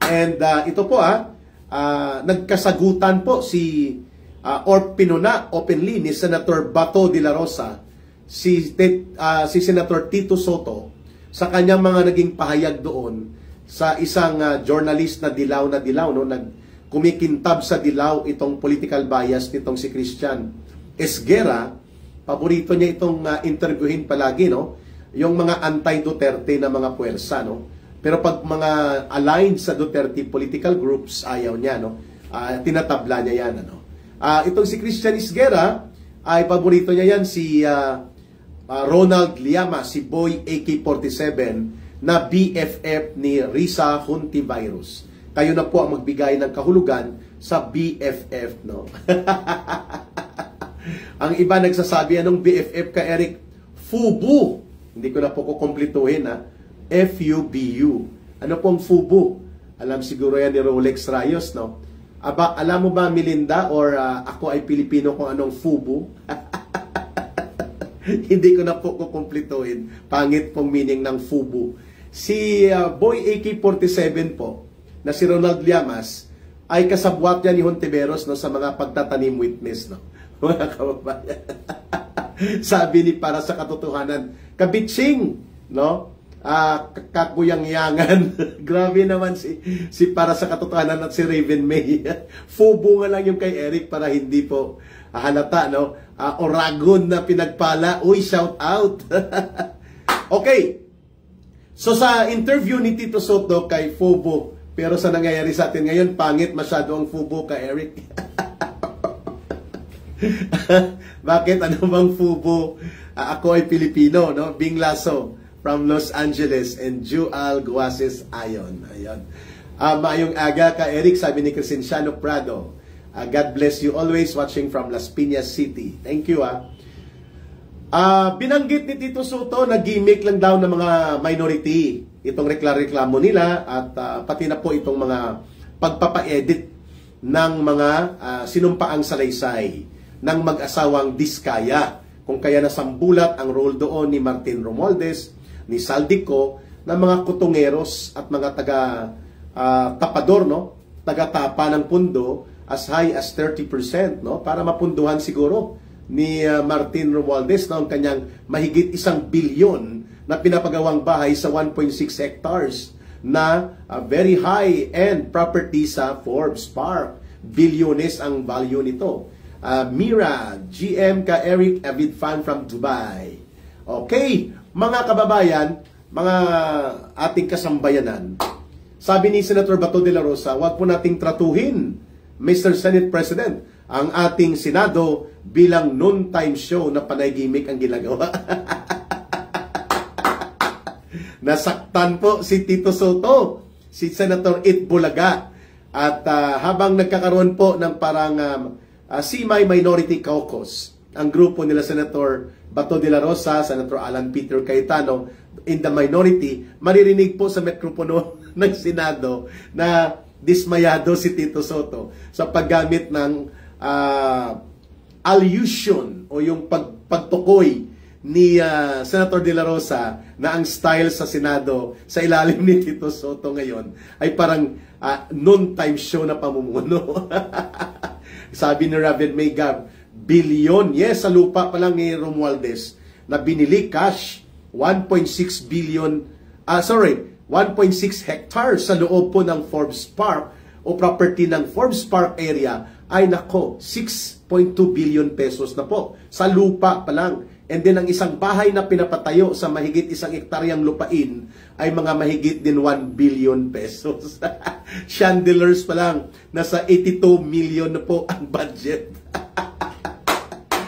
And ito po nagkasagutan po si or pinuna openly ni Senator Bato de la Rosa si Senator Tito Soto sa kanyang mga naging pahayag doon sa isang journalist na dilaw no, kumikintab sa dilaw itong political bias nitong si Christian Esguerra. Paborito niya itong interviewin palagi, no, yung mga anti-Duterte na mga puwersa, no. Pero pag mga aligned sa Duterte political groups, ayaw niya, no. Tinatabla niya yan, ano. Itong si Christian Esguerra ay paborito niya yan si Ronald Llama, si Boy AK-47 na BFF ni Risa Hontivirus. Kayo na po ang magbigay ng kahulugan sa BFF, no? Ang iba nagsasabi, anong BFF ka, Eric? FUBU. Hindi ko na po kukumplituhin, ha? FUBU. Ano pong FUBU? Alam siguro yan ni Rolex Rayos, no? Alam mo ba, Melinda, or ako ay Pilipino kung anong FUBU? Hindi ko na po kukumplituhin. Pangit pong meaning ng FUBU. Si Boy AK-47 po, na si Ronald Llamas, ay kasabwat niya ni Hontiveros, no, sa mga pagtatanim witness, no, mga kababayan. Sabi ni Para sa Katotohanan, kabitsing, no, kakuyang-yangan. Grabe naman si Para sa Katotohanan at si Raven May. Fubo nga lang yung kay Eric para hindi po halata, no. Oragon na pinagpala. Uy, shout out. Okay. So sa interview ni Tito Soto kay Fubo, pero sa nangyayari sa atin ngayon, pangit masyado ang FUBU ka, Eric. Bakit? Ano bang FUBU? Ako ay Pilipino, no? Bing Lasso from Los Angeles and Jual Guases Ayon. Ayan. Maayong aga ka, Eric, sabi ni Crescenciano Prado. God bless you always, watching from Las Piñas City. Thank you, binanggit ni Tito Soto na gimmick lang daw ng mga minority itong reklamo nila at pati na po itong mga pagpapa-edit ng mga sinumpaang salaysay ng mag-asawang Diskaya, kung kaya nasambulat ang role doon ni Martin Romualdez, ni Saldico, ng mga kutungeros at mga tapador, no, taga-tapa ng pundo as high as 30%, no, para mapunduhan siguro ni Martin Romualdez na ang kanyang mahigit 1 bilyon na pinapagawang bahay sa 1.6 hectares na very high-end property sa Forbes Park. Bilyones ang value nito. Mira, GM ka Eric, avid fan from Dubai. Okay, mga kababayan, mga ating kasambayanan, sabi ni Senator Bato de la Rosa, wag po nating tratuhin, Mr. Senate President, ang ating Senado bilang noon-time show na panay gimmick ang ginagawa. Nasaktan po si Tito Soto, si Senator Itbulaga. At habang nagkakaroon po ng parang semi-minority caucus, ang grupo nila Senator Bato de la Rosa, Senator Alan Peter Cayetano, in the minority, maririnig po sa mikropono ng Senado na dismayado si Tito Soto sa paggamit ng allusion o yung pagtukoy ni Senator De La Rosa na ang style sa Senado sa ilalim ni Tito Soto ngayon ay parang noon-time show na pamumuno. Sabi ni Raven May Gab, bilyon, yes, sa lupa pa lang ni Romualdez na binili cash 1.6 billion, 1.6 hectares sa loob po ng Forbes Park o property ng Forbes Park area ay nako, 6.2 billion pesos na po sa lupa pa lang. And then ang isang bahay na pinapatayo sa mahigit 1 hektaryang lupain ay mga mahigit din 1 billion pesos. Chandeliers pa lang, nasa 82 million na po ang budget.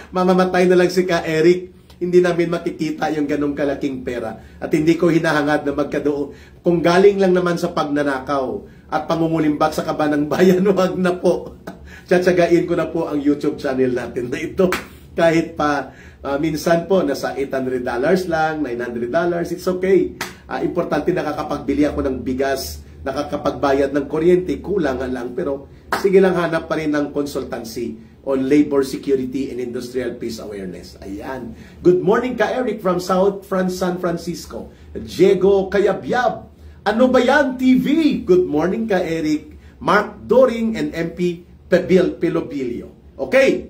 Mamamatay na lang si Ka Eric, hindi namin makikita yung ganong kalaking pera. At hindi ko hinahangad na magkadoon. Kung galing lang naman sa pagnanakaw at pangungulimbat sa kaban ng bayan, wag na po. Tsatsagain ko na po ang YouTube channel natin na ito. Kahit pa minsan po nasa $800 lang, $900, it's okay. Importante nakakapagbili ako ng bigas, nakakapagbayad ng kuryente, kulang lang. Pero sige lang, hanap pa rin ng consultancy on labor security and industrial peace awareness. Ayan. Good morning ka Eric from San Francisco. Diego Kayabyab. Ano ba yan TV? Good morning ka Eric, Mark Doring, and MP Pelobilio. Okay,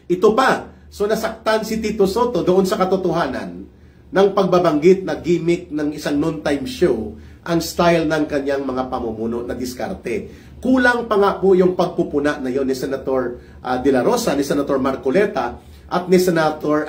ito pa. So nasaktan si Tito Soto doon sa katotohanan ng pagbabanggit na gimmick ng isang noontime show ang style ng kanyang mga pamumuno na diskarte. Kulang pa nga po yung pagpupuna na yon ni Senator De La Rosa, ni Senator Marcoleta, at ni Senator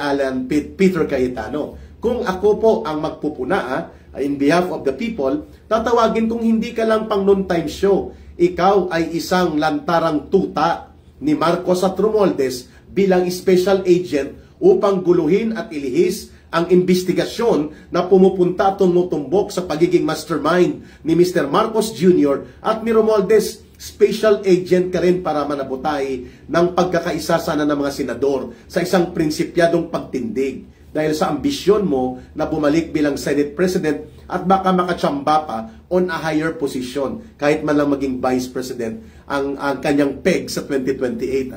Peter Cayetano. Kung ako po ang magpupuna in behalf of the people, tatawagin kung hindi ka lang pang noontime show. Ikaw ay isang lantarang tuta ni Marcos at Romualdez bilang special agent upang guluhin at ilihis ang investigasyon na pumupunta at tumutumbok sa pagiging mastermind ni Mr. Marcos Jr. at ni Romualdez. Special agent ka rin para manabutay ng pagkakaisa sana ng mga senador sa isang prinsipyadong pagtindig dahil sa ambisyon mo na bumalik bilang Senate President at baka makatsamba pa on a higher position kahit man lang maging Vice President ang kanyang peg sa 2028.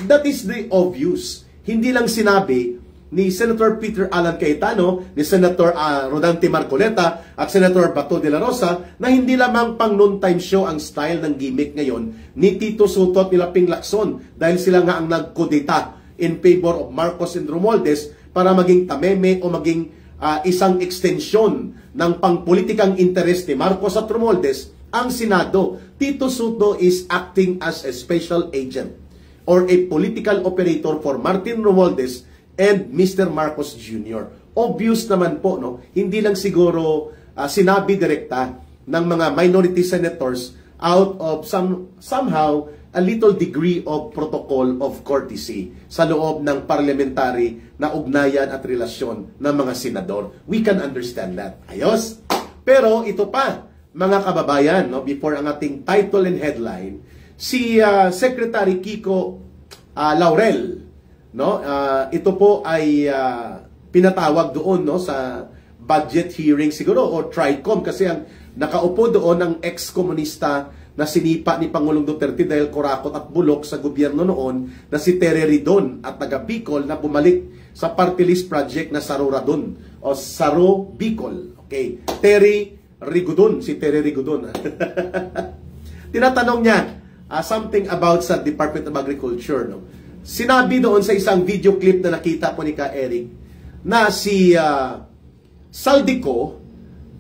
That is the obvious. Hindi lang sinabi ni Senator Peter Alan Cayetano, ni Senator Rodante Marcoleta at Senator Bato de la Rosa na hindi lamang pang noontime show ang style ng gimmick ngayon ni Tito Soto at nila Ping Lacson dahil sila nga ang nagkudeta in favor of Marcos and Romualdez para maging tameme o maging isang extensyon ng pangpolitikang interest ni Marcos at Romualdez ang Senado. Tito Soto is acting as a special agent or a political operator for Martin Romualdez and Mr. Marcos Jr. Obvious naman po, no? Hindi lang siguro sinabi direkta ng mga minority senators out of somehow a little degree of protocol of courtesy sa loob ng parliamentary na ugnayan at relasyon ng mga senador. We can understand that. Ayos? Pero ito pa, mga kababayan, no? Before ang ating title and headline, si Secretary Kiko Laurel, no, ito po ay pinatawag doon, no, sa budget hearing siguro o TRICOM kasi ang nakaupo doon ang ex-komunista na sinipa ni Pangulong Duterte dahil kurakot at bulok sa gobyerno noon na si Tere Ridon at taga Bicol na bumalik sa party list project na Saro Radon o Saro Bicol. Okay, Tere Rigudon, si Tere Rigudon. Tinatanong niya something about sa Department of Agriculture, no. Sinabi doon sa isang video clip na nakita po ni Ka Eric na si Saldico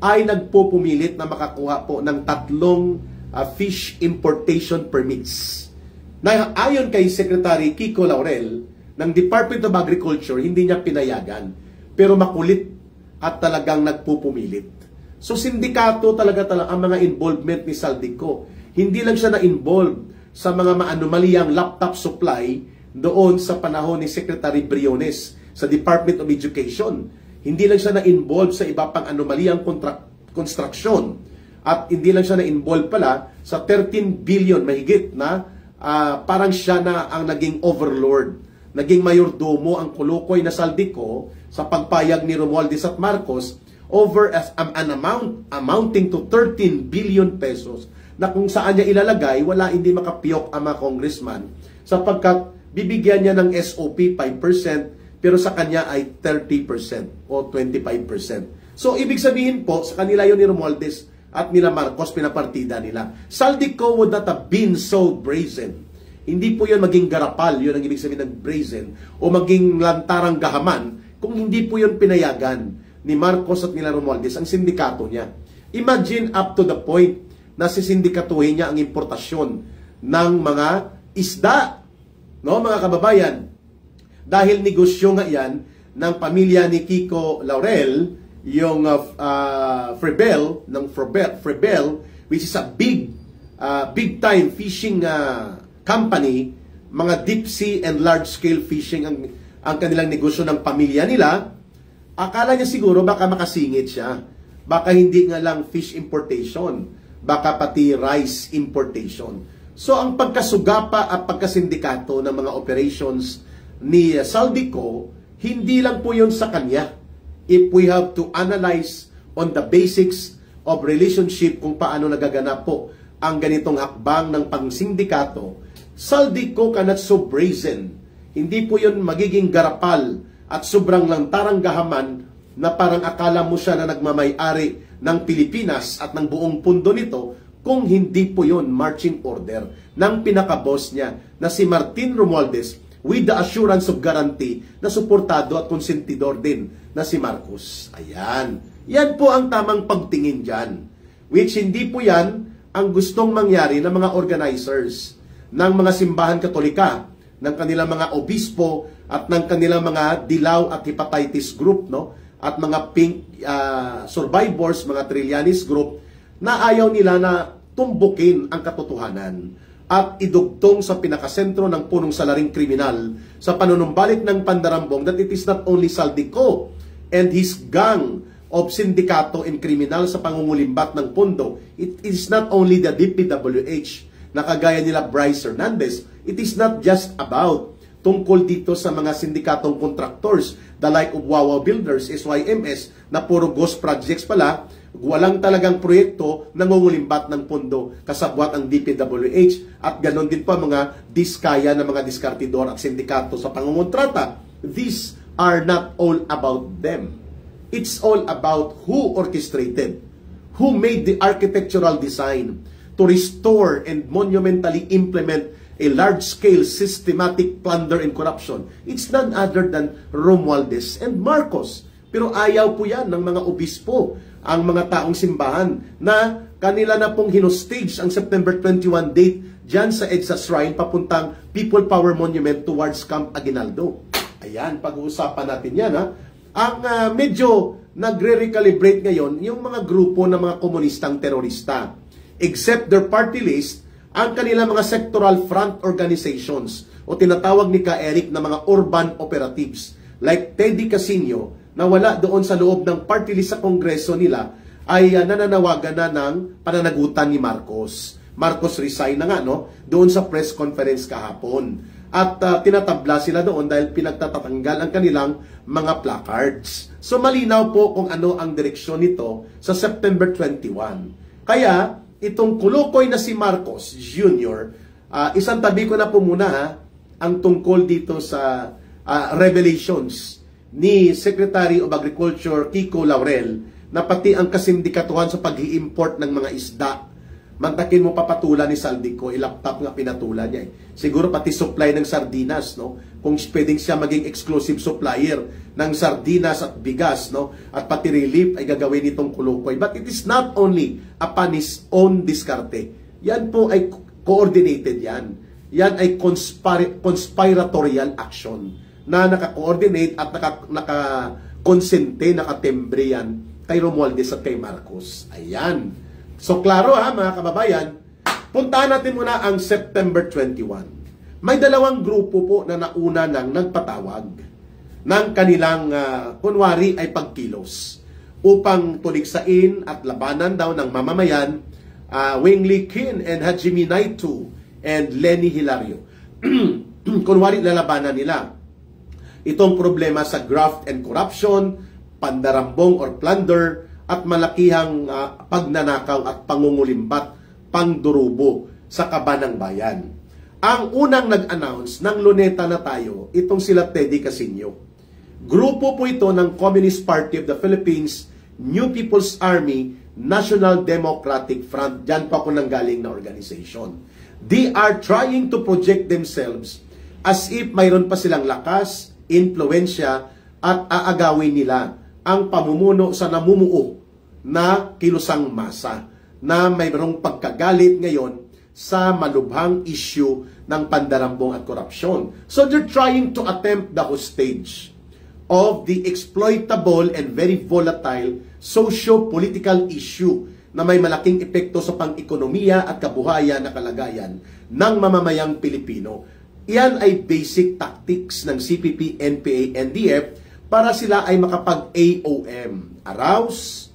ay nagpupumilit na makakuha po ng 3 fish importation permits. Na ayon kay Secretary Kiko Laurel ng Department of Agriculture, hindi niya pinayagan. Pero makulit at talagang nagpupumilit. So sindikato talaga ang mga involvement ni Saldico. Hindi lang siya na-involved sa mga maanumaliyang laptop supply doon sa panahon ni Secretary Briones sa Department of Education. Hindi lang siya na-involved sa iba pang anomaliyang construction. At hindi lang siya na-involved pala sa 13 billion mahigit na parang siya na ang naging overlord. Naging mayordomo ang kulukoy na Saldico sa pagpayag ni Romualdez at Marcos over an amount amounting to 13 billion pesos na kung saan niya ilalagay, hindi makapiyok ang mga congressman sapagkat bibigyan niya ng SOP 5%, pero sa kanya ay 30% o 25%. So, ibig sabihin po, sa kanila yun ni Romualdez at nila Marcos, pinapartida nila. Saldico would not have been so brazen. Hindi po yun maging garapal, yun ang ibig sabihin ng brazen, o maging lantarang gahaman, kung hindi po yun pinayagan ni Marcos at nila Romualdez, ang sindikato niya. Imagine up to the point na sisindikatuhin niya ang importasyon ng mga isda. No, mga kababayan, dahil negosyo nga yan ng pamilya ni Kiko Laurel, yung Frebel, which is a big time fishing company, mga deep sea and large scale fishing ang kanilang negosyo ng pamilya nila. Akala niya siguro baka makasingit siya. Baka hindi nga lang fish importation, baka pati rice importation. So, ang pagkasugapa at pagkasindikato ng mga operations ni Saldico, hindi lang po yun sa kanya. If we have to analyze on the basics of relationship kung paano nagaganap po ang ganitong hakbang ng pangsindikato, Saldico cannot so brazen. Hindi po yun magiging garapal at sobrang lantarang gahaman na parang akala mo siya na nagmamay-ari ng Pilipinas at ng buong pundo nito kung hindi po yun marching order ng pinaka-boss niya na si Martin Romualdez with the assurance of guarantee na suportado at konsentidor din na si Marcos. Ayan. Yan po ang tamang pagtingin dyan. Which hindi po yan ang gustong mangyari ng mga organizers ng mga simbahan katolika, ng kanilang mga obispo at ng kanilang mga dilaw at hepatitis group, no? At mga pink survivors, mga Trillanes group, na ayaw nila na tumbukin ang katotohanan at idugtong sa pinakasentro ng punong salaring kriminal sa panunumbalik ng pandarambong that it is not only Saldico and his gang of sindikato and kriminal sa pangungulimbat ng pondo. It is not only the DPWH na kagaya nila Bryce Hernandez. It is not just about tungkol dito sa mga sindikatong contractors, the like of Wawa Builders, SYMS, na puro ghost projects pala, walang talagang proyekto nangungulimbat ng pondo kasabwat ang DPWH at ganon din pa mga diskaya na mga diskartidor at sindikato sa pangungontrata. These are not all about them. It's all about who orchestrated, who made the architectural design to restore and monumentally implement a large-scale systematic plunder and corruption. It's none other than Romualdez and Marcos. Pero ayaw po yan ng mga obispo, ang mga taong simbahan, na kanila na pong hinostage ang September 21 date dyan sa EDSA Shrine papuntang People Power Monument towards Camp Aguinaldo. Ayan, pag-uusapan natin yan, ha? Ang medyo nagre-recalibrate ngayon yung mga grupo ng mga komunistang terorista. Except their party list, ang kanilang mga sectoral front organizations o tinatawag ni Ka Eric na mga urban operatives like Teddy Casino na wala doon sa loob ng party list sa kongreso nila ay nananawagan na ng pananagutan ni Marcos. Marcos resign na nga, no? Doon sa press conference kahapon. At tinatabla sila doon dahil pinagtatatanggal ang kanilang mga placards. So malinaw po kung ano ang direksyon nito sa September 21. Kaya itong kulukoy na si Marcos Jr., isang tabi ko na po muna, ha, ang tungkol dito sa revelations ni Secretary of Agriculture Kiko Laurel na pati ang kasindikatuhan sa pag-i-import ng mga isda. Mantakin mo papatulan ni Saldico, ilaptop nga pinatulan niya. Siguro pati supply ng sardinas, no? Kung pwedeng siya maging exclusive supplier ng sardinas at bigas, no? At pati relief ay gagawin nitong kulukoy. But it is not only upon his own diskarte. Yan po ay coordinated yan. Yan ay conspiratorial action na naka-coordinate at naka-konsente, nakatembre yan kay Romualdez at kay Marcos. Ayan. So, klaro ha, mga kababayan, puntahan natin muna ang September 21. May dalawang grupo po na nauna nang nagpatawag ng kanilang, kunwari ay pagkilos upang tuligsain at labanan daw ng mamamayan, Wing Kin and Hajime Naito and Lenny Hilario. Kunwari lalabanan nila itong problema sa graft and corruption, pandarambong or plunder, at malakihang pagnanakaw at pangungulimbat, pangdurubo sa kaban ng bayan. Ang unang nag-announce ng luneta na tayo, itong sila Teddy Casino. Grupo po ito ng Communist Party of the Philippines, New People's Army, National Democratic Front. Diyan pa ako nanggaling na organization. They are trying to project themselves as if mayroon pa silang lakas, influensya, at aagawin nila ang pamumuno sa namumuo na kilusang masa na mayroong pagkagalit ngayon sa malubhang issue ng pandarambong at korupsyon. So they're trying to attempt the hostage of the exploitable and very volatile socio-political issue na may malaking epekto sa pang-ekonomiya at kabuhayan na kalagayan ng mamamayang Pilipino. Iyan ay basic tactics ng CPP, NPA, NDF para sila ay makapag-AOM, arouse,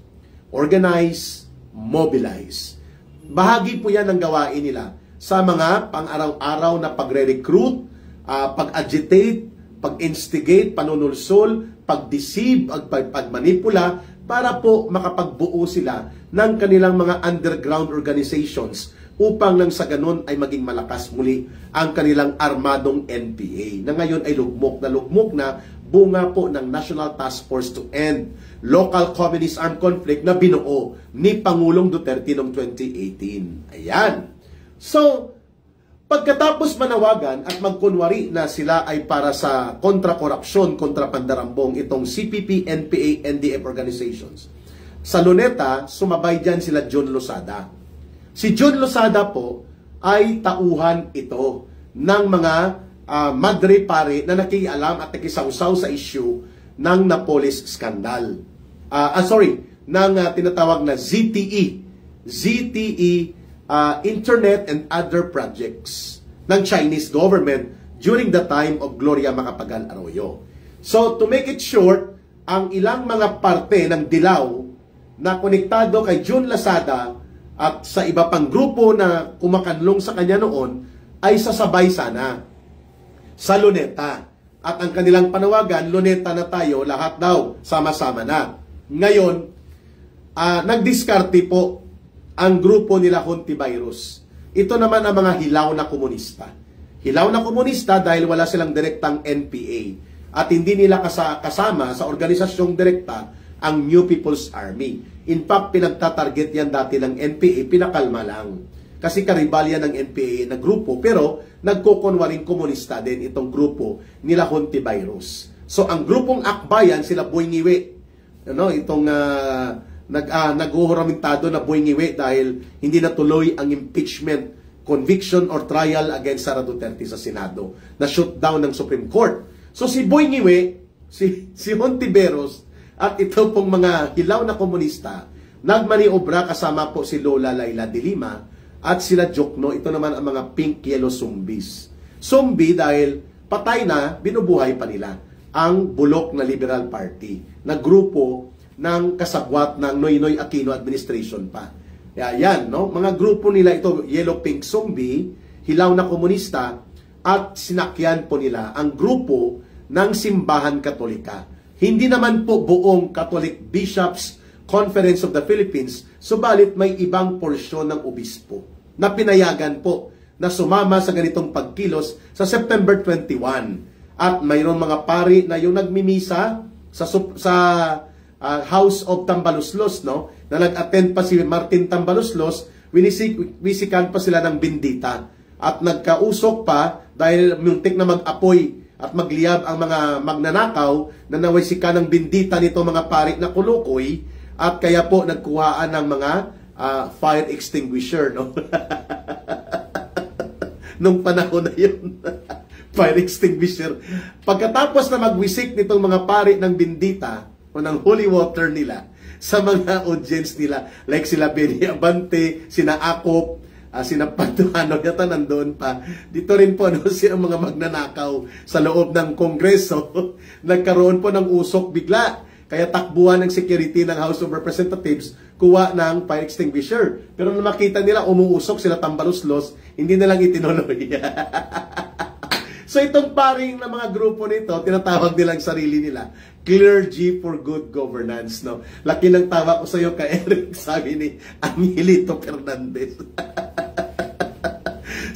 organize, mobilize. Bahagi po yan ng gawain nila sa mga pang-araw-araw na pagre-recruit, pag-agitate, pag-instigate, panunulsol, pag-deceive, pag-manipula, para po makapagbuo sila ng kanilang mga underground organizations upang lang sa ganun ay maging malakas muli ang kanilang armadong NPA na ngayon ay lugmok na bunga po ng National Task Force to End Local Communist Armed Conflict na binuo ni Pangulong Duterte noong 2018. Ayan. So, pagkatapos manawagan at magkunwari na sila ay para sa kontra-korupsyon, kontra-pandarambong itong CPP, NPA, NDF organizations, sa Luneta, sumabay dyan sila John Losada. Si John Losada po ay tauhan ito ng mga madre-pare na nakikialam at nakisawsaw sa issue ng Napoles Scandal. Ng tinatawag na ZTE. Internet and other projects ng Chinese government during the time of Gloria Macapagal Arroyo. So, to make it short, ang ilang mga parte ng dilaw na konektado kay John Losada at sa iba pang grupo na kumakanlong sa kanya noon ay sasabay sana sa Luneta. At ang kanilang panawagan, Luneta na tayo, lahat daw, sama-sama na. Ngayon, nagdiskarte po ang grupo nila Hontivirus. Ito naman ang mga hilaw na komunista. Hilaw na komunista dahil wala silang direktang NPA. At hindi nila kasama sa organisasyong direkta ang New People's Army. In fact, pinagtatarget yan dati ng NPA, pinakalma lang. Kasi karibal yan ng NPA na grupo, pero nagkukunwaring komunista din itong grupo nila Hontivirus. So, ang grupong Akbayan, sila Buengiwe. Itong nag-uhuramentado na Buengiwe dahil hindi natuloy ang impeachment, conviction, or trial against Sara Duterte sa Senado. Na-shoot down ng Supreme Court. So, si Buengiwe, si Hontiveros, at ito pong mga hilaw na komunista, nagmaniobra kasama po si Lola Laila de Lima at sila Jokno. Ito naman ang mga pink yellow zombies. Zombie dahil patay na, binubuhay pa nila ang bulok na Liberal Party na grupo ng kasabwat ng Noynoy Aquino administration pa. Yan, no? Mga grupo nila ito, yellow pink zombie, hilaw na komunista, at sinakyan po nila ang grupo ng Simbahan Katolika. Hindi naman po buong Catholic Bishops Conference of the Philippines, subalit may ibang porsyon ng obispo na pinayagan po na sumama sa ganitong pagkilos sa September 21. At mayroon mga pari na yung nagmimisa sa House of Tambaluslos, no? Na nag-attend pa si Martin Tambaluslos, winisikan pa sila ng bindita. At nagkausok pa dahil muntik na mag-apoy at magliyab ang mga magnanakaw na nawisika ng bindita nito mga pari na kulukoy, at kaya po nagkuhaan ng mga fire extinguisher, no? Nung panahon na yun. Fire extinguisher. Pagkatapos na magwisik nitong mga pari ng bindita o ng holy water nila sa mga audience nila, like sila Benny Abante, sina Akop, sina Patuano, yata nandun pa. Dito rin po siya mga magnanakaw sa loob ng Kongreso. Nagkaroon po ng usok bigla. Kaya takbuhan ng security ng House of Representatives, kuha ng fire extinguisher. Pero nung makita nila umuusok sila Tambaluslos, hindi na lang itinuloy. So itong paring na mga grupo nito, tinatawag nilang sarili nila, Clergy for Good Governance. No? Laki ng tawa ko sa iyo ka Eric, sabi ni Angelito Fernandez.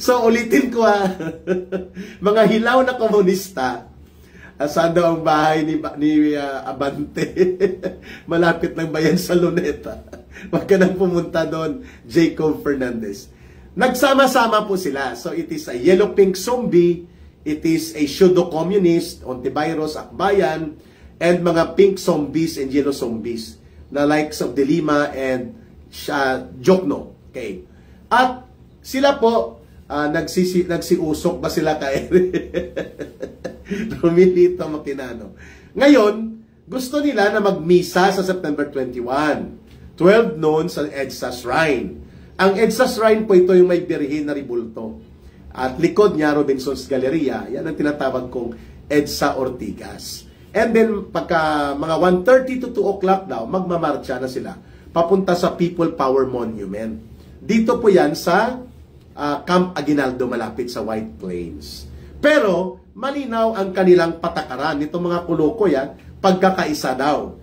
So ulitin ko mga hilaw na komunista, saan daw ang bahay ni Abante? Malapit lang ba yan sa Luneta? Huwag ka nang pumunta doon, Jacob Fernandez. Nagsama-sama po sila. So it is a yellow-pink zombie, it is a pseudo-communist, Hontivirus, Akbayan, and mga pink zombies and yellow zombies na likes of De Lima and Jokno. Okay. At sila po, nagsiusok ba sila kay Romilito Maquinano. Ngayon, gusto nila na magmisa sa September 21, 12 noon sa EDSA Shrine. Ang EDSA Shrine po ito yung may birhin na ribulto. At likod niya, Robinson's Galleria, yan ang tinatawag kong EDSA Ortigas. And then, pagka mga 1:30 to 2 o'clock daw, magmamarcha na sila papunta sa People Power Monument. Dito po yan sa Camp Aguinaldo, malapit sa White Plains. Pero, malinaw ang kanilang patakaran. Itong mga kuloko yan, pagkakaisa daw.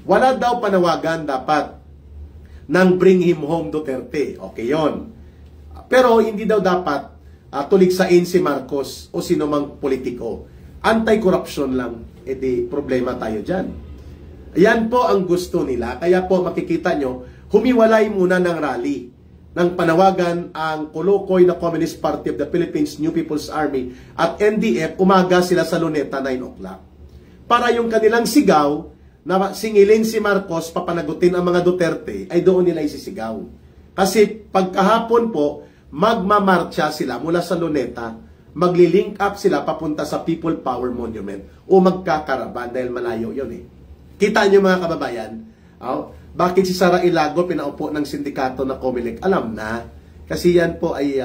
Wala daw panawagan dapat ng Bring Him Home Duterte. Okay yon. Pero, hindi daw dapat tuligsain si Marcos o sino mang politiko. Anti-corruption lang. edi problema tayo dyan. Yan po ang gusto nila. Kaya po makikita nyo, humiwalay muna ng rally ng panawagan ang Kolokoy na Communist Party of the Philippines, New People's Army at NDF. Umaga sila sa Luneta, 9 o'clock. Para yung kanilang sigaw na singilin si Marcos, papanagutin ang mga Duterte, ay doon nila isisigaw. Kasi pagkahapon po, magmamarcha sila mula sa Luneta, magli-link up sila papunta sa People Power Monument o magkakaraban dahil malayo yun eh. Kita nyo mga kababayan, bakit si Sara Ilago pinaupo ng sindikato na COMELEC? Alam na. Kasi yan po ay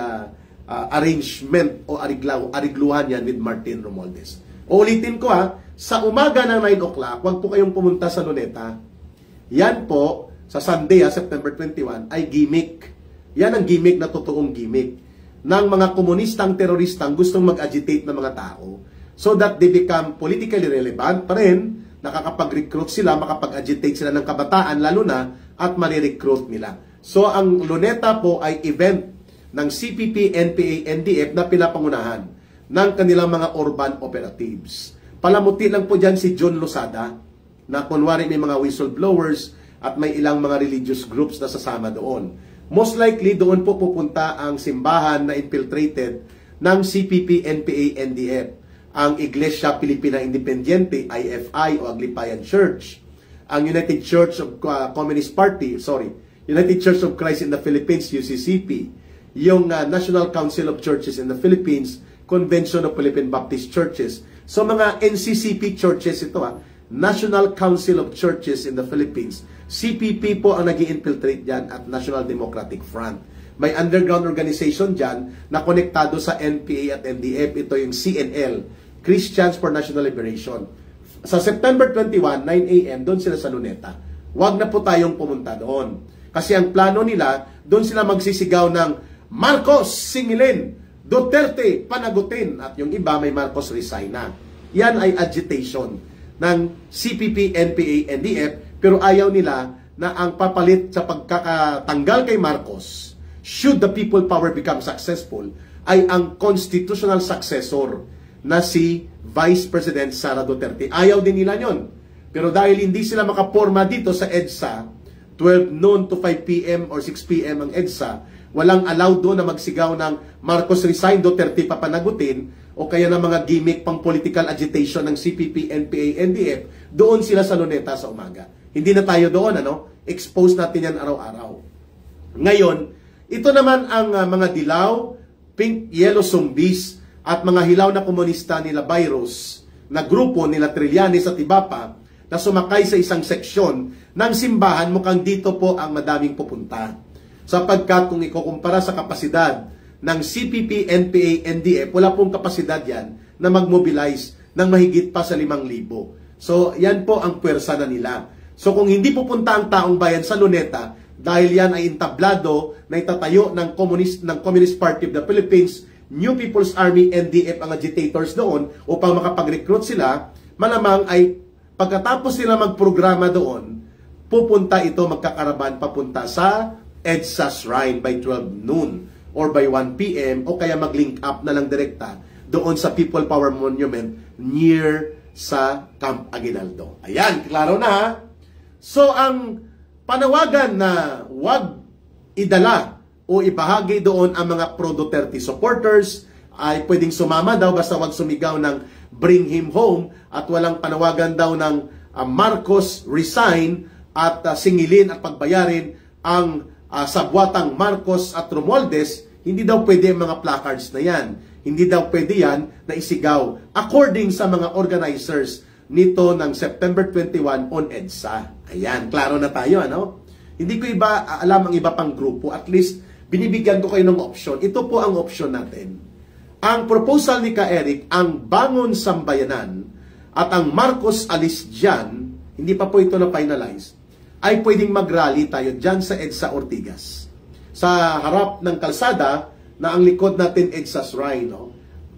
arrangement o arigluhan yan with Martin Romualdez. Ulitin ko sa umaga ng 9 o'clock, huwag po kayong pumunta sa Luneta. Yan po, sa Sunday, September 21, ay gimmick. Yan ang gimmick na totoong gimmick ng mga komunistang teroristang gustong mag-agitate ng mga tao so that they become politically relevant pa rin, nakakapag-recruit sila, makapag-agitate sila ng kabataan lalo na at mali-recruit nila. So ang Luneta po ay event ng CPP, NPA, NDF na pinapangunahan ng kanilang mga urban operatives. Palamuti lang po dyan si John Losada na kunwari may mga whistleblowers at may ilang mga religious groups na sasama doon. Most likely doon po pupunta ang simbahan na infiltrated ng CPP, NPA, NDF. Ang Iglesia Pilipina Independiente, IFI o Aglipayan Church, ang United Church of United Church of Christ in the Philippines, UCCP, yung National Council of Churches in the Philippines, Convention of Philippine Baptist Churches. So mga NCCP churches ito National Council of Churches in the Philippines. CPP po ang nag-i-infiltrate dyan at National Democratic Front. May underground organization dyan na konektado sa NPA at NDF. Ito yung CNL, Christians for National Liberation. Sa September 21, 9 a.m., doon sila sa Luneta. Huwag na po tayong pumunta doon. Kasi ang plano nila, doon sila magsisigaw ng Marcos singilin, Duterte panagutin, at yung iba may Marcos resign na. Yan ay agitation ng CPP, NPA, NDF, pero ayaw nila na ang papalit sa pagkakatanggal kay Marcos, should the people power become successful, ay ang constitutional successor na si Vice President Sara Duterte. Ayaw din nila yon. Pero dahil hindi sila makaporma dito sa EDSA, 12 noon to 5 p.m. or 6 p.m. ang EDSA, walang allowed doon na magsigaw ng Marcos resign, Duterte papanagutin, o kaya ng mga gimmick pang political agitation ng CPP, NPA, NDF, doon sila sa Luneta sa umaga. Hindi na tayo doon, expose natin yan araw-araw. Ngayon, ito naman ang mga dilaw, pink, yellow zombies, at mga hilaw na komunista nila Virus, na grupo nila Trillanes at iba pa, na sumakay sa isang seksyon ng simbahan, mukhang dito po ang madaming pupunta. Sapagkat kung ikukumpara sa kapasidad ng CPP, NPA, NDF, wala pong kapasidad yan na mag-mobilize ng mahigit pa sa 5,000. So, yan po ang pwersa na nila. So, kung hindi pupunta ang taong bayan sa Luneta, dahil yan ay entablado na itatayo ng Communist Party of the Philippines, New People's Army, NDF ang agitators doon upang makapag-recruit sila, malamang ay pagkatapos nila magprograma doon, pupunta ito magkakaraban papunta sa EDSA Shrine by 12 noon or by 1 p.m. o kaya mag-link up na lang direkta doon sa People Power Monument near sa Camp Aguinaldo. Ayan, klaro na ha? So, ang panawagan na wag idala o ibahagi doon ang mga pro-Duterte supporters ay pwedeng sumama daw basta wag sumigaw ng bring him home at walang panawagan daw ng Marcos resign at singilin at pagbayarin ang sabwatang Marcos at Romualdez. Hindi daw pwede ang mga placards na yan. Hindi daw pwede yan na isigaw according sa mga organizers nito ng September 21 on EDSA. Ayan, klaro na tayo, Hindi ko alam ang iba pang grupo. At least, binibigyan ko kayo ng option. Ito po ang option natin. Ang proposal ni Ka-Eric, ang Bangon Sambayanan at ang Marcos alis dyan, hindi pa po ito na-finalize, ay pwedeng mag-rally tayo dyan sa EDSA Ortigas. Sa harap ng kalsada na ang likod natin EDSA Shrine,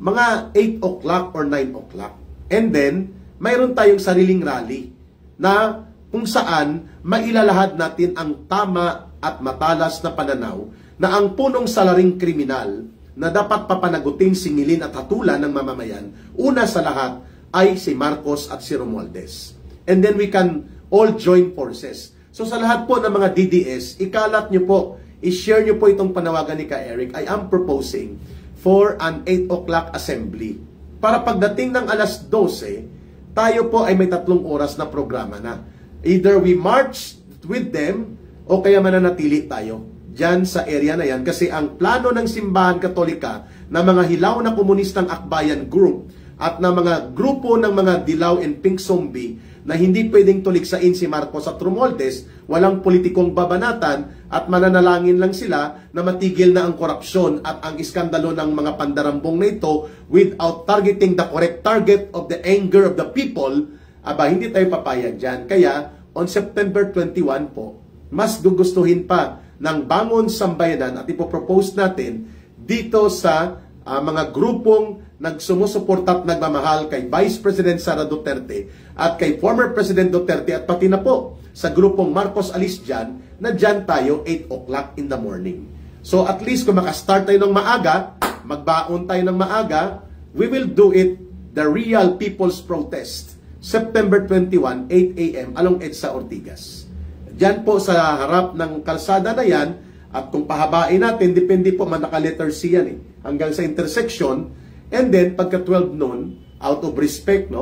mga 8 o'clock or 9 o'clock. And then, mayroon tayong sariling rally na kung saan mailalahad natin ang tama at matalas na pananaw na ang punong salaring kriminal na dapat papanaguting, singilin at hatulan ng mamamayan, una sa lahat ay si Marcos at si Romualdez. And then we can all join forces. So sa lahat po ng mga DDS, ikalat nyo po, i-share nyo po itong panawagan ni Ka Eric. I am proposing for an 8 o'clock assembly. Para pagdating ng alas 12, tayo po ay may 3 oras na programa na. Either we march with them, o kaya mananatili tayo dyan sa area na yan. Kasi ang plano ng Simbahan Katolika na mga hilaw na komunistang akbayan group at na mga grupo ng mga dilaw and pink zombie na hindi pwedeng tuligsain si Marcos at Romualdez, walang politikong babanatan at mananalangin lang sila na matigil na ang korupsyon at ang iskandalo ng mga pandarambong na ito without targeting the correct target of the anger of the people, hindi tayo papayag dyan. Kaya, on September 21 po, mas gugustuhin pa ng Bangon Sambayanan at ipopropose natin dito sa mga grupong nagsumusuporta at nagmamahal kay Vice President Sara Duterte at kay former President Duterte at pati na po sa grupong Marcos Alis dyan, na dyan tayo 8 o'clock in the morning. So at least kung makastart tayo ng maaga, magbaon tayo ng maaga, we will do it, the real people's protest, September 21, 8 a.m. along EDSA Ortigas. Diyan po sa harap ng kalsada na yan, at kung pahabain natin, depende po, naka-letter C yan hanggang sa intersection, and then pagka 12 noon, out of respect,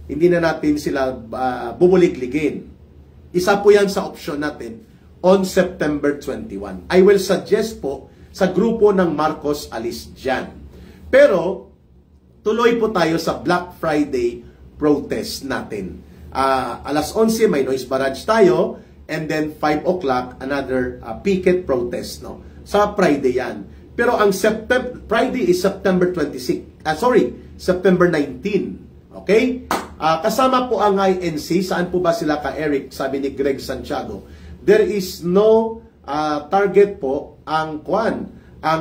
hindi na natin sila bumuligligin. Isa po yan sa option natin on September 21. I will suggest po sa grupo ng Marcos Alis dyan. Pero, tuloy po tayo sa Black Friday protest natin. Alas 11, may noise barrage tayo, and then 5 o'clock, another picket protest, sa Friday yan. Pero ang Friday is September 26, September 19. Okay? Kasama po ang INC. Saan po ba sila, Ka Eric? Sabi ni Greg Santiago. There is no target po ang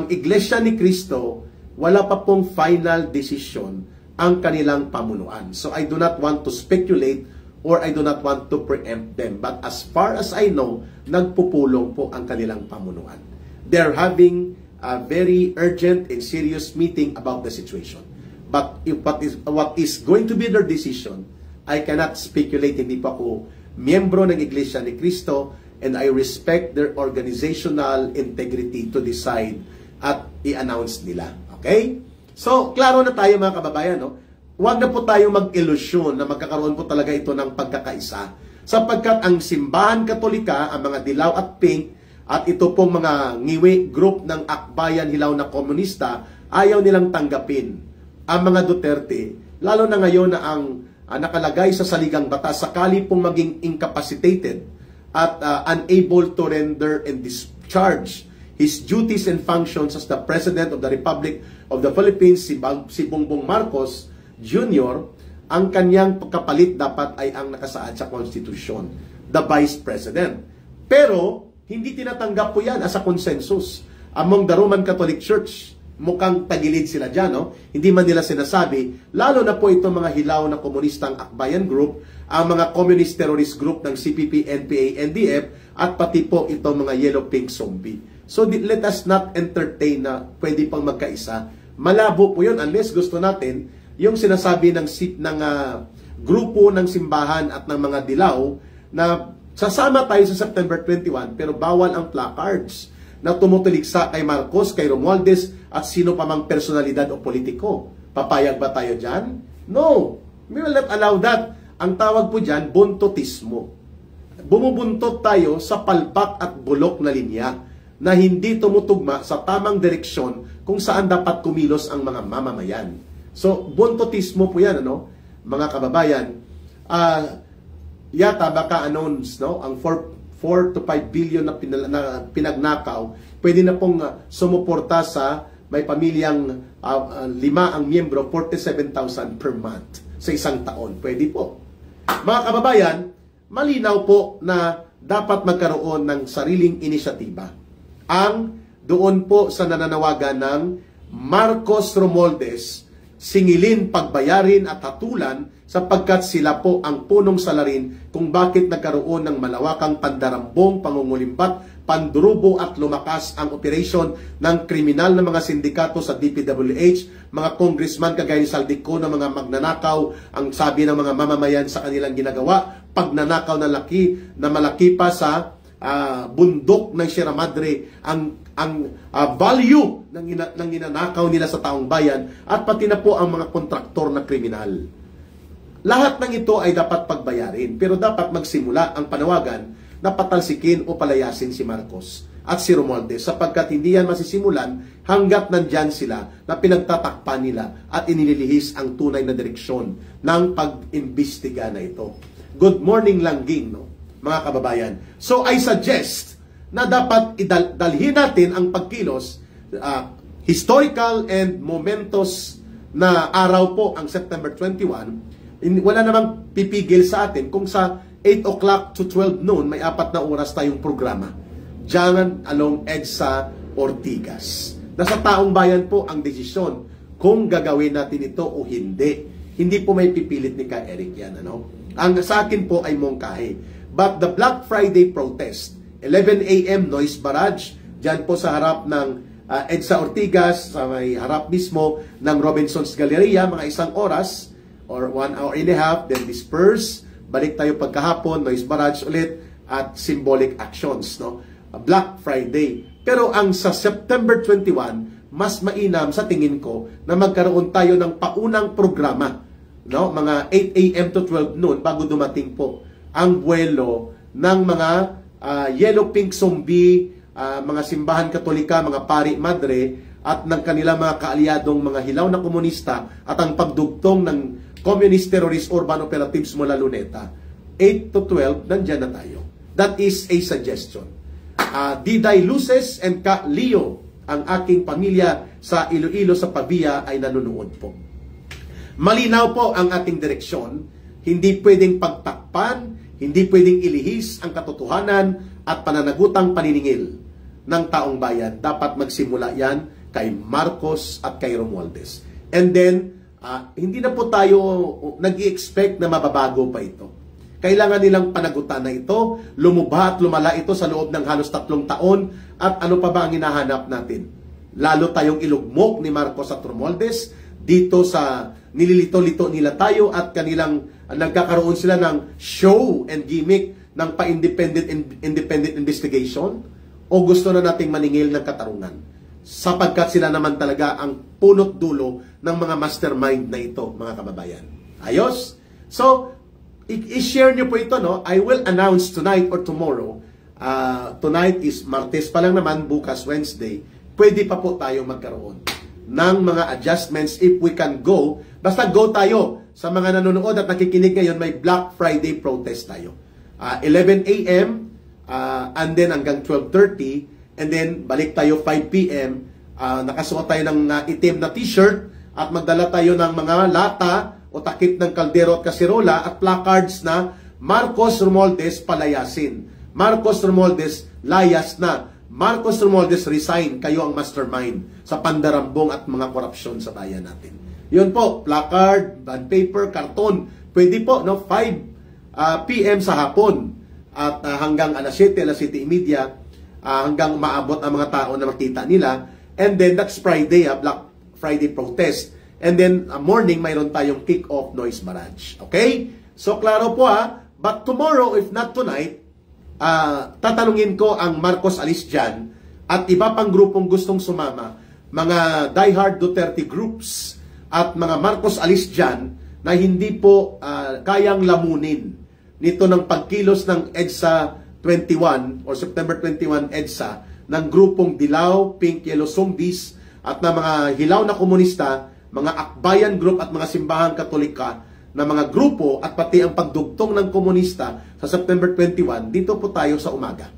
Iglesia ni Cristo, wala pa pong final decision ang kanilang pamunuan. So I do not want to speculate or I do not want to preempt them. But as far as I know, nagpupulong po ang kanilang pamunuan. They're having a very urgent and serious meeting about the situation. But if what is going to be their decision, I cannot speculate. Hindi pa ako miyembro ng Iglesia ni Cristo, and I respect their organizational integrity to decide at i-announce nila. Okay? So, klaro na tayo mga kababayan, Huwag na po tayong mag-ilusyon na magkakaroon po talaga ito ng pagkakaisa. Sapagkat ang Simbahan Katolika, ang mga dilaw at pink, at ito pong mga ngiwi group ng akbayan hilaw na komunista, ayaw nilang tanggapin ang mga Duterte, lalo na ngayon na ang nakalagay sa saligang batas, sakali pong maging incapacitated at unable to render and discharge his duties and functions as the President of the Republic of the Philippines, si Bongbong Marcos Jr., ang kanyang kapalit dapat ay ang nakasaad sa Constitution, the Vice President. Pero, hindi tinatanggap po yan as a consensus among the Roman Catholic Church. Mukhang tagilid sila dyan, Hindi man nila sinasabi, lalo na po itong mga hilaw na komunistang akbayan group, ang mga communist terrorist group ng CPP, NPA, NDF, at pati po itong mga yellow pink zombie. So, let us not entertain na pwede pang magkaisa. Malabo po yun unless gusto natin yung sinasabi ng grupo ng simbahan at ng mga dilaw na sasama tayo sa September 21 pero bawal ang placards na tumutuligsa kay Marcos, kay Romualdez at sino pa mang personalidad o politiko. Papayag ba tayo dyan? No. We will not allow that. Ang tawag po dyan, buntotismo. Bumubuntot tayo sa palpak at bulok na linya na hindi tumutugma sa tamang direksyon kung saan dapat kumilos ang mga mamamayan. So, buntotismo po yan, mga kababayan. Yata baka announce, ang 4 to 5 billion na pinagnakaw, pwede na pong sumuporta sa may pamilyang 5 ang miyembro, 47,000 per month sa isang taon. Pwede po. Mga kababayan, malinaw po na dapat magkaroon ng sariling inisyatiba. Ang doon po sa nananawagan ng Marcos Romualdez, singilin, pagbayarin at hatulan sapagkat sila po ang punong salarin kung bakit nagkaroon ng malawakang pandarambong, pangungulimbat, pandurubo at lumakas ang operasyon ng kriminal na mga sindikato sa DPWH, mga congressman kagaya ni Saldico na mga magnanakaw, ang sabi ng mga mamamayan sa kanilang ginagawa, pagnanakaw na malaki pa sa bundok ng Sierra Madre ang value ng ninanakaw nila sa taong bayan at pati na po ang mga kontraktor na kriminal. Lahat ng ito ay dapat pagbayarin pero dapat magsimula ang panawagan na patalsikin o palayasin si Marcos at si Romualdez sapagkat hindi yan masisimulan hanggat nandyan sila na pinagtatakpan nila at inililihis ang tunay na direksyon ng pag-imbestiga na ito. Good morning langging, no? Mga kababayan. So I suggest na dapat idalhin natin ang pagkilos, historical and momentous na araw po ang September 21. Wala namang pipigil sa atin kung sa 8 o'clock to 12 noon may 4 na oras tayong programa dyan along EDSA Ortigas. Nasa taong bayan po ang desisyon kung gagawin natin ito o hindi. Hindi po may pipilit ni Ka Eric yan. Ang sa akin po ay mongkahe. But the Black Friday protest, 11 a.m. noise barrage, dyan po sa harap ng EDSA Ortigas, sa may harap mismo ng Robinson's Galleria, mga 1 oras or 1 hour and a half, then disperse, balik tayo pagkahapon, noise barrage ulit, at symbolic actions, no? Black Friday. Pero ang sa September 21, mas mainam sa tingin ko na magkaroon tayo ng paunang programa, no? Mga 8 a.m. to 12 noon bago dumating po ang buwelo ng mga yellow pink zombie, mga simbahan katolika, mga pari madre, at ng kanilang mga kaalyadong mga hilaw na komunista at ang pagdugtong ng Communist Terrorist Urban Operatives mula Luneta. 8 to 12, nandyan na tayo. That is a suggestion. Diday Luces and Ka Leo, ang aking pamilya sa Iloilo sa Pavia ay nanonood po. Malinaw po ang ating direksyon. Hindi pwedeng pagtakpan, hindi pwedeng ilihis ang katotohanan at pananagutang paniningil ng taong bayan. Dapat magsimula yan kay Marcos at kay Romualdez. And then, hindi na po tayo nag-i-expect na mababago pa ito. Kailangan nilang panagutan na ito, lumubha at lumala ito sa loob ng halos 3 taon at ano pa ba ang hinahanap natin? Lalo tayong ilugmok ni Marcos at Romualdez dito sa nililito-lito nila tayo at kanilang nagkakaroon sila ng show and gimmick ng independent investigation o gusto na nating maningil ng katarungan sapagkat sila naman talaga ang punot dulo ng mga mastermind na ito, mga kababayan. Ayos? So, i-share nyo po ito, no? I will announce tonight or tomorrow. Tonight is Martes pa lang naman, bukas Wednesday. Pwede pa po tayo magkaroon ng mga adjustments if we can go. Basta go tayo. Sa mga nanonood at nakikinig ngayon, may Black Friday protest tayo. 11 a.m. And then hanggang 12:30 and then balik tayo 5 p.m. Nakasuot tayo ng itim na t-shirt at magdala tayo ng mga lata o takip ng kaldero at kasirola at placards na Marcos Romualdez palayasin. Marcos Romualdez layas na. Marcos Romualdez resign. Kayo ang mastermind sa pandarambong at mga korupsyon sa bayan natin. Yun po, placard, bond paper, karton. Pwede po, no? 5 p.m. sa hapon at hanggang alas 7:30 hanggang maabot ang mga tao na makita nila. And then that's Friday, Black Friday protest. And then morning, mayroon tayong kick-off noise barrage. Okay? So, klaro po But tomorrow, if not tonight, tatanungin ko ang Marcos alis dyan at iba pang grupong gustong sumama, mga diehard Duterte groups at mga Marcos alis dyan na hindi po kayang lamunin nito ng pagkilos ng EDSA 21 or September 21 EDSA ng grupong Dilaw, Pink, Yellow Zombies at na mga hilaw na komunista, mga akbayan group at mga simbahang katolika na mga grupo at pati ang pagdugtong ng komunista sa September 21, dito po tayo sa umaga.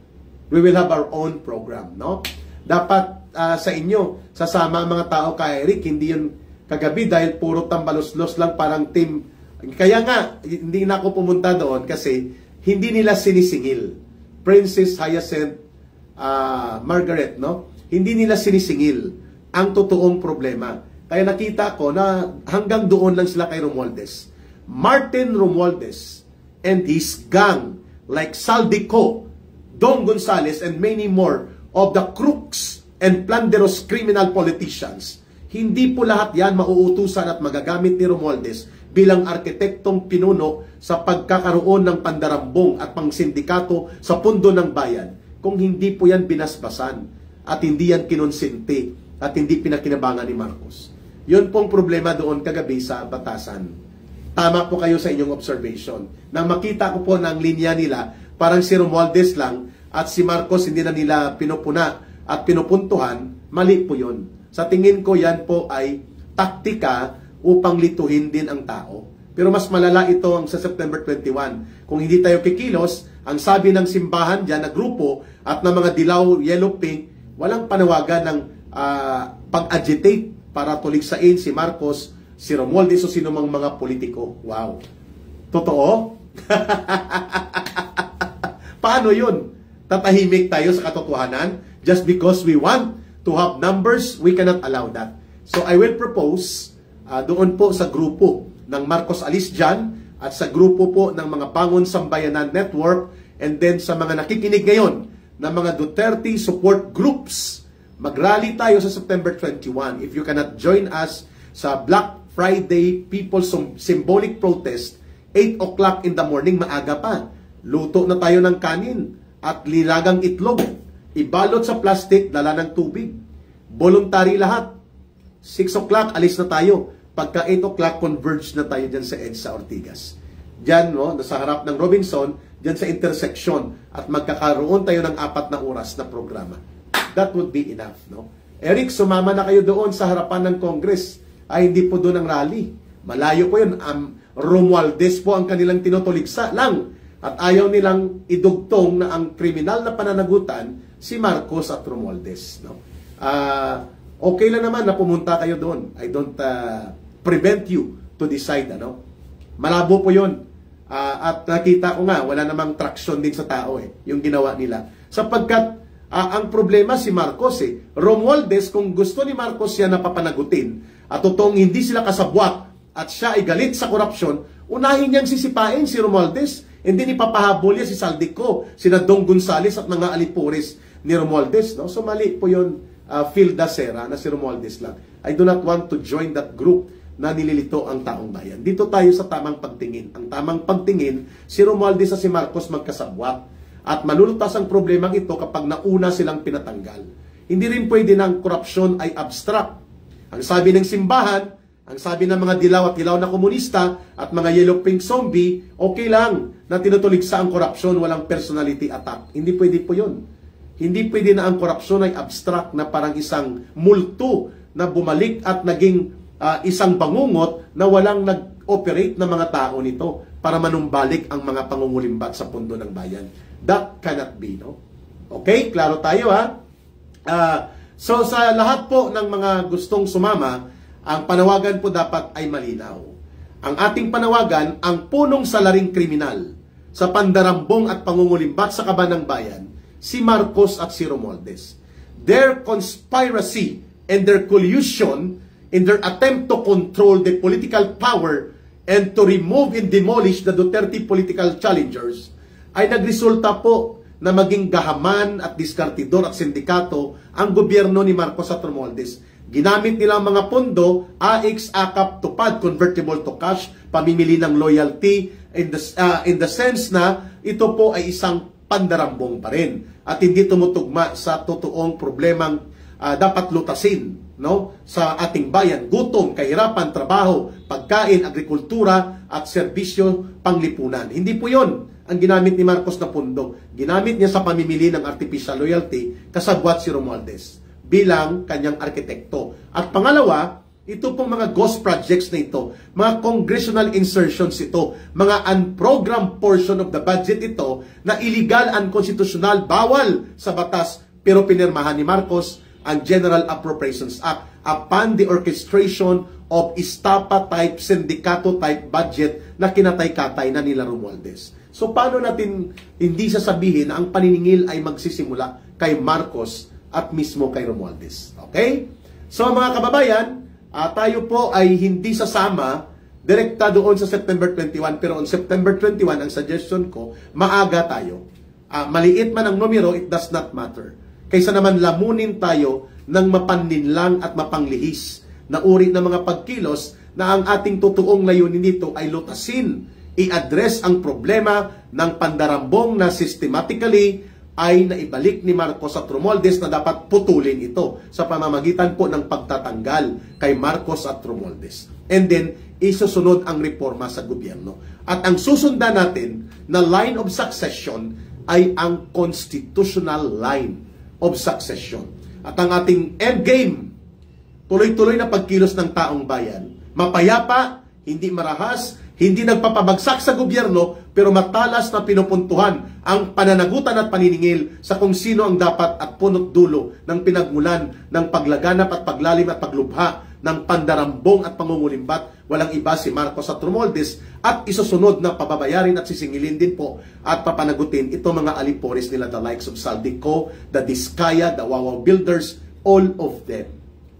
We will have our own program, no? Dapat sa inyo, sasama ang mga tao kay Eric, hindi yun kagabi dahil puro tambalos-los lang parang team. Kaya nga, hindi na ako pumunta doon kasi hindi nila sinisingil. Princess Hyacinth Margaret, no? Hindi nila sinisingil ang totoong problema. Kaya nakita ko na hanggang doon lang sila kay Romualdez. Martin Romualdez and his gang like Saldico, Dong Gonzales, and many more of the crooks and plunderous criminal politicians. Hindi po lahat yan mauutusan at magagamit ni Romualdez bilang arkitektong pinuno sa pagkakaroon ng pandarambong at pangsindikato sa pundo ng bayan kung hindi po yan binasbasan at hindi yan kinonsinti at hindi pinakinabangan ni Marcos. Yun pong problema doon kagabi sa batasan. Tama po kayo sa inyong observation. Nang makita ko po na ang linya nila, parang si Romualdez lang at si Marcos hindi na nila pinupuna at pinupuntuhan, mali po yun. Sa tingin ko yan po ay taktika upang lituhin din ang tao. Pero mas malala ito ang sa September 21. Kung hindi tayo kikilos, ang sabi ng simbahan dyan na grupo at ng mga dilaw, yellow, pink, walang panawagan ng pag-agitate para tuligsain si Marcos, si Romualdez o sino mang mga politiko. Wow. Totoo? Paano yun? Tatahimik tayo sa katotohanan just because we want to have numbers? We cannot allow that. So I will propose doon po sa grupo ng Marcos Alis dyan at sa grupo po ng mga Bangon Sambayanan Network and then sa mga nakikinig ngayon ng mga Duterte support groups, mag-rally tayo sa September 21. If you cannot join us sa Black Friday People's Symbolic Protest, 8 o'clock in the morning, maaga pa. Luto na tayo ng kanin at lilagang itlog. Ibalot sa plastic, dala ng tubig. Voluntary lahat. 6 o'clock, alis na tayo. Pagka 8 o'clock, converge na tayo dyan sa EDSA Ortigas. Dyan, no, sa harap ng Robinson, dyan sa intersection. At magkakaroon tayo ng 4 na oras na programa. That would be enough, no? Eric, sumama na kayo doon sa harapan ng Congress. Ay, hindi po doon ang rally. Malayo po yun. Romualdez po ang kanilang tinutuligsa lang. At ayaw nilang idugtong na ang kriminal na pananagutan si Marcos at Romualdez, no? Okay lang naman na pumunta kayo doon. I don't prevent you to decide, ano? Malabo po yun. At nakita ko nga, wala namang traction din sa tao yung ginawa nila. Sapagkat ang problema si Marcos Romualdez, kung gusto ni Marcos siya napapanagutin at totoong hindi sila kasabwat at siya ay galit sa korupsyon, unahin niyang sisipain si Romualdez, and then ipapahabol niya si Saldico, si Dong Gonzales at mga alipores ni Romualdez, no? So mali po yun, Phil Dacera, na si Romualdez lang. I do not want to join that group na nililito ang taong bayan. Dito tayo sa tamang pagtingin. Ang tamang pagtingin, si Romualdez at si Marcos magkasabwat. At malulutas ang problemang ito kapag nauna silang pinatanggal. Hindi rin pwede ng korupsyon ay abstract. Ang sabi ng simbahan, ang sabi ng mga dilaw at dilaw na komunista at mga yellow pink zombie, okay lang na tinutuligsa ang korupsyon, walang personality attack. Hindi pwede po yun. Hindi pwede na ang korupsyon ay abstract na parang isang multo na bumalik at naging isang bangungot na walang nag-operate na mga tao nito para manumbalik ang mga pangungulimbat sa pundo ng bayan. That cannot be, no? Okay? Klaro tayo, ha? So, sa lahat po ng mga gustong sumama, ang panawagan po dapat ay malinaw. Ang ating panawagan, ang punong salaring kriminal sa pandarambong at pangungulimbat sa kaban ng bayan, si Marcos at si Romualdez. Their conspiracy and their collusion in their attempt to control the political power and to remove and demolish the Duterte political challengers ay nagresulta po na maging gahaman at diskartidor at sindikato ang gobyerno ni Marcos at Romualdez. Ginamit nilang mga pondo, AX, AKAP, tupad, convertible to cash, pamimili ng loyalty in the sense na ito po ay isang pandarambong pa rin at hindi tumutugma sa totoong problemang dapat lutasin, no, sa ating bayan: gutom, kahirapan, trabaho, pagkain, agrikultura at serbisyo panglipunan. Hindi po 'yon ang ginamit ni Marcos na pondo. Ginamit niya sa pamimili ng artificial loyalty, kasabwat si Romualdez bilang kanyang arkitekto. At pangalawa, ito pong mga ghost projects na ito, mga congressional insertions ito, mga unprogrammed portion of the budget ito na illegal, unconstitutional, bawal sa batas, pero pinirmahan ni Marcos ang General Appropriations Act upon the orchestration of Istapa-type, sindikato-type budget na kinatay-katay na nila Romualdez. So paano natin hindi sasabihin na ang paniningil ay magsisimula kay Marcos at mismo kay Romualdez? Okay? So mga kababayan, tayo po ay hindi sasama direkta doon sa September 21, pero on September 21, ang suggestion ko, maaga tayo. Maliit man ang numero, it does not matter. Kaysa naman lamunin tayo ng mapanlinlang at mapanglihis na uri ng mga pagkilos na ang ating totoong layunin nito ay lutasin, i-address ang problema ng pandarambong na systematically ay naibalik ni Marcos at Romualdez na dapat putulin ito sa pamamagitan po ng pagtatanggal kay Marcos at Romualdez. And then, isusunod ang reforma sa gobyerno. At ang susundan natin na line of succession ay ang constitutional line of succession. At ang ating endgame, tuloy-tuloy na pagkilos ng taong bayan, mapayapa, hindi marahas, hindi nagpapabagsak sa gobyerno, pero matalas na pinupuntuhan ang pananagutan at paniningil sa kung sino ang dapat at punot dulo ng pinagmulan ng paglaganap at paglalim at paglubha ng pandarambong at pangungulimbat. Walang iba si Marcos at Romualdez, at isusunod na pababayarin at sisingilin din po at papanagutin itong mga alipores nila, the likes of Saldico, the Diskaya, the Wawaw Builders, all of them.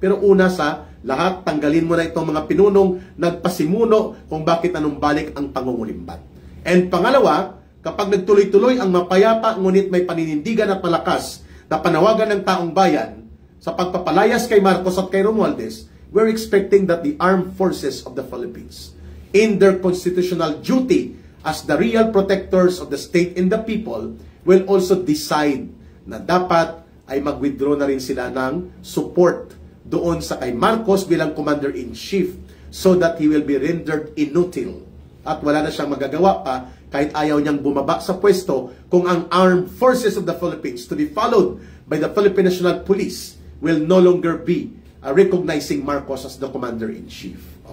Pero una sa lahat, tanggalin mo na itong mga pinunong nagpasimuno kung bakit anumbalik ang pangungulimbat. And pangalawa, kapag nagtuloy-tuloy ang mapayapa ngunit may paninindigan at malakas na panawagan ng taong bayan sa pagpapalayas kay Marcos at kay Romualdez, we're expecting that the armed forces of the Philippines, in their constitutional duty as the real protectors of the state and the people, will also decide na dapat ay mag-withdraw na rin sila ng support doon sa kay Marcos bilang Commander-in-Chief so that he will be rendered inutile. At wala na siyang magagawa pa kahit ayaw niyang bumaba sa pwesto kung ang armed forces of the Philippines, to be followed by the Philippine National Police, will no longer be recognizing Marcos as the Commander-in-Chief.